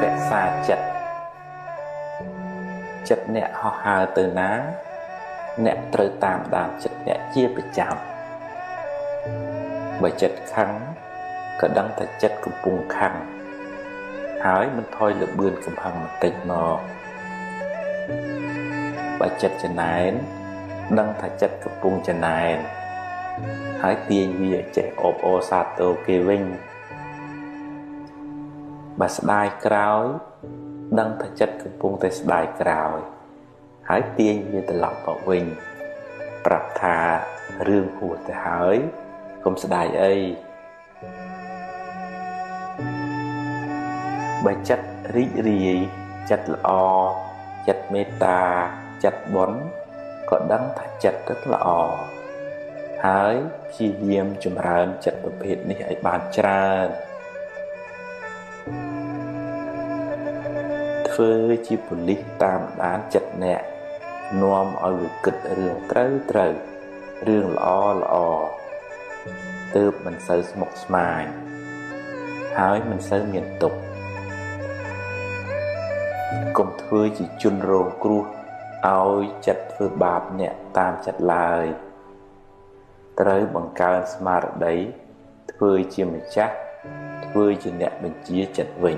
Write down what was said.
រក្សាចិត្តចិត្តអ្នកហោះហើរទៅណាអ្នកត្រូវតាមដានចិត្តអ្នកជាប្រចាំបើចិត្តខឹងក៏ដឹងថាចិត្តកំពុងខឹងហើយមិនថយលបឿនកំហឹងបន្តិចមកបើចិត្តចំណែនដឹងថាចិត្តកំពុងចំណែនហើយទាញវាចេះអបអរសាទរគេវិញបើស្ដាយក្រោយដឹងថាចិត្តកំពុងតែស្ដាយក្រោយហើយទាញវាត្រឡប់មកវិញប្រាប់ថារឿងហួសទៅហើយកុំស្ដាយអីបើចិត្តរីករាយចិត្តល្អចិត្តមេត្តាចិត្តបុណ្យក៏ដឹងថាចិត្តrấtល្អហើយព្យាយាមចម្រើនចិត្តប្រភេទនេះឲ្យបានច្រើនធ្វើជាប៉ូលីសតាមដានចិត្តអ្នកនាំឲ្យវាគិតរឿងត្រូវរឿងល្អទើបមិនសូវស្មុគស្មាញហើយមិនសូវមានទុក្ខកុំធ្វើជាជនរងគ្រោះឲ្យចិត្តធ្វើបាបអ្នកតាមចិត្តឡើយត្រូវបង្កើនស្មារតីធ្វើជាម្ចាស់ធ្វើជាអ្នកបញ្ជាចិត្តវិញ